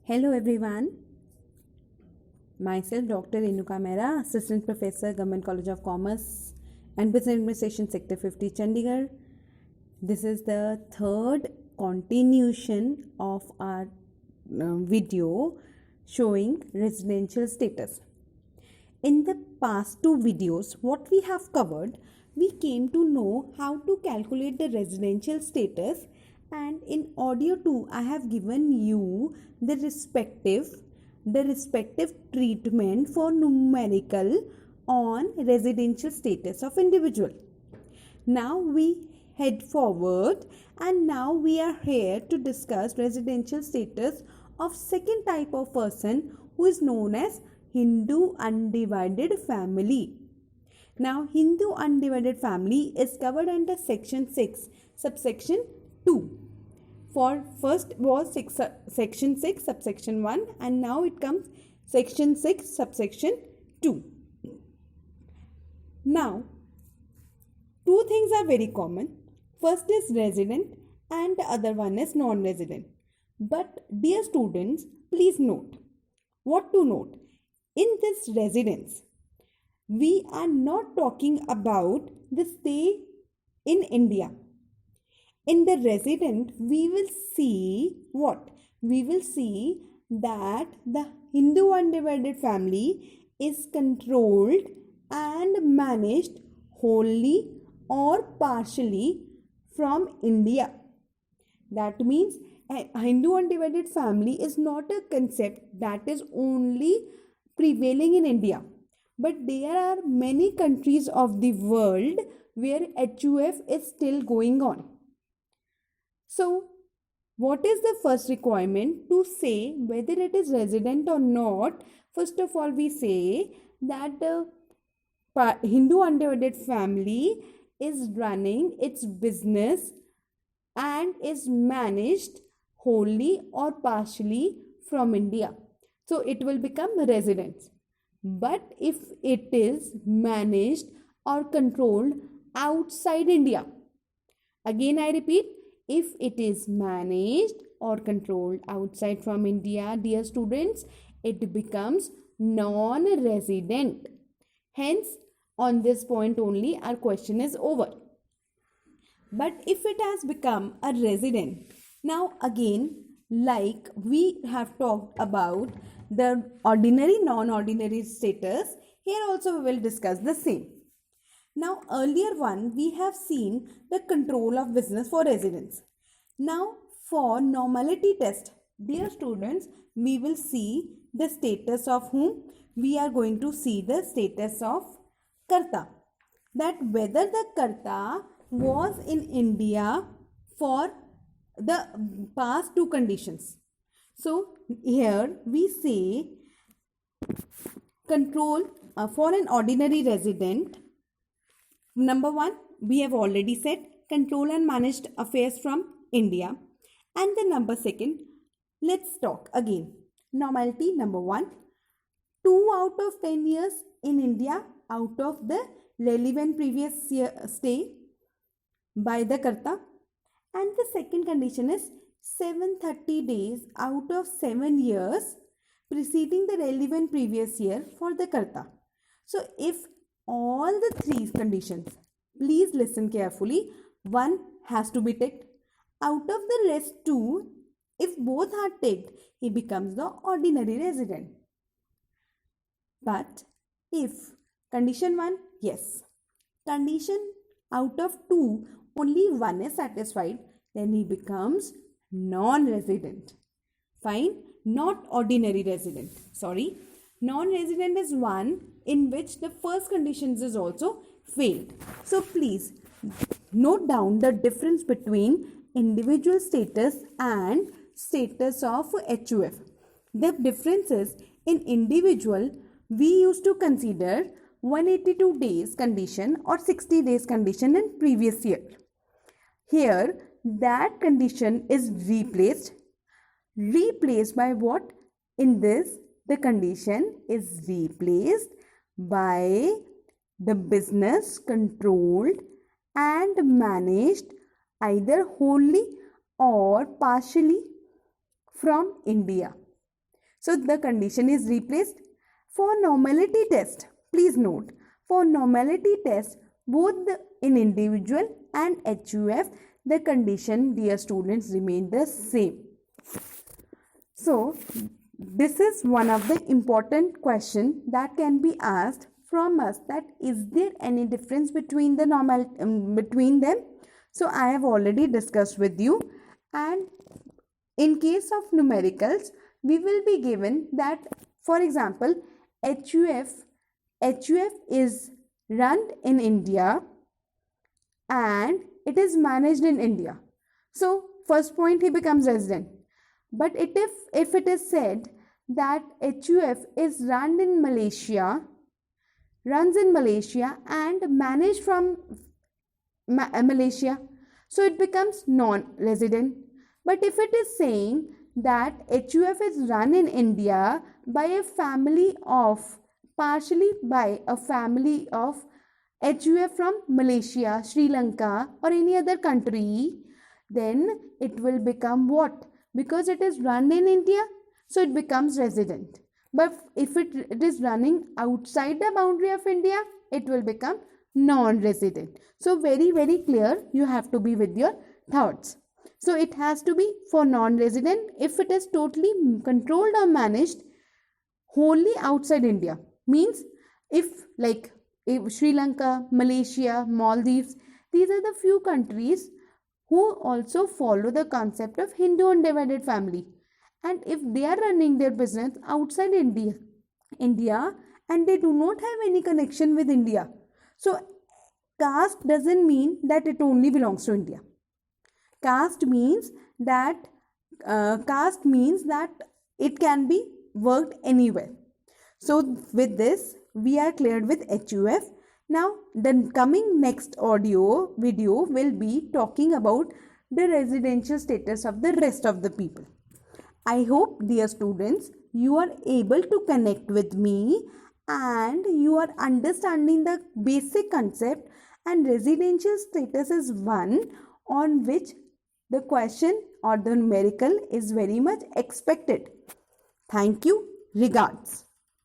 Hello everyone, myself Dr. Renuka Mehra, Assistant Professor, Government College of Commerce and Business Administration Sector 50, Chandigarh. This is the third continuation of our video showing residential status. In the past two videos, what we have covered, we came to know how to calculate the residential status, and in audio 2 I have given you the respective treatment for numerical on residential status of individual. Now we head forward, and now we are here to discuss residential status of second type of person, who is known as Hindu undivided family. Now Hindu undivided family is covered under section 6 subsection 2. For first was section 6 subsection 1, and now it comes section 6 subsection 2. Now two things are very common. First is resident and the other one is non-resident. But dear students, please note. What to note? In this residence, we are not talking about the stay in India. In the resident, we will see what? We will see that the Hindu undivided family is controlled and managed wholly or partially from India. That means a Hindu undivided family is not a concept that is only prevailing in India. But there are many countries of the world where HUF is still going on. So, what is the first requirement to say whether it is resident or not? First of all, we say that the Hindu undivided family is running its business and is managed wholly or partially from India. So, it will become residence. But if it is managed or controlled outside India, again I repeat, if it is managed or controlled outside from India, dear students, it becomes non-resident. Hence, on this point only our question is over. But if it has become a resident, now again, like we have talked about the ordinary, non-ordinary status, here also we will discuss the same. Now earlier one, we have seen the control of business for residents. Now for normality test, dear students, we will see the status of whom? We are going to see the status of Karta. That whether the Karta was in India for the past two conditions. So here we say control for an ordinary resident. Number one, we have already said control and managed affairs from India. And the number second, let's talk again. Normality number one, 2 out of 10 years in India out of the relevant previous year stay by the Karta. And the second condition is 730 days out of 7 years preceding the relevant previous year for the Karta. So if all the three conditions, please listen carefully, one has to be ticked. Out of the rest two, if both are ticked, he becomes the ordinary resident. But if condition 1, yes, condition out of 2, only one is satisfied, then he becomes non-resident. Fine, not ordinary resident. Sorry, non-resident is one in which the first conditions is also failed. So please note down the difference between individual status and status of HUF. The difference is in individual, we used to consider 182 days condition or 60 days condition in previous year. Here that condition is replaced by what? In this, the condition is replaced by the business controlled and managed either wholly or partially from India. So the condition is replaced. For normality test, please note, for normality test, both in individual and HUF, the condition, dear students, remain the same. So this is one of the important question that can be asked from us, that is there any difference between the between them? So I have already discussed with you, and in case of numericals, we will be given that, for example, HUF is run in India and it is managed in India. So first point, he becomes resident. But if it is said that HUF is runs in Malaysia and managed from Malaysia, so it becomes non-resident. But if it is saying that HUF is run in India by a family of, partially by a family of HUF from Malaysia, Sri Lanka or any other country, then it will become what? Because it is run in India, so it becomes resident. But if it is running outside the boundary of India, it will become non-resident. So very, very clear, you have to be with your thoughts. So it has to be for non-resident if it is totally controlled or managed wholly outside India. Means if Sri Lanka, Malaysia, Maldives, these are the few countries who also follow the concept of Hindu undivided family. And if they are running their business outside India and they do not have any connection with India, so caste doesn't mean that it only belongs to India. Caste means that it can be worked anywhere. So with this, we are cleared with HUF. Now the coming next audio video will be talking about the residential status of the rest of the people. I hope, dear students, you are able to connect with me and you are understanding the basic concept, and residential status is one on which the question or the numerical is very much expected. Thank you. Regards.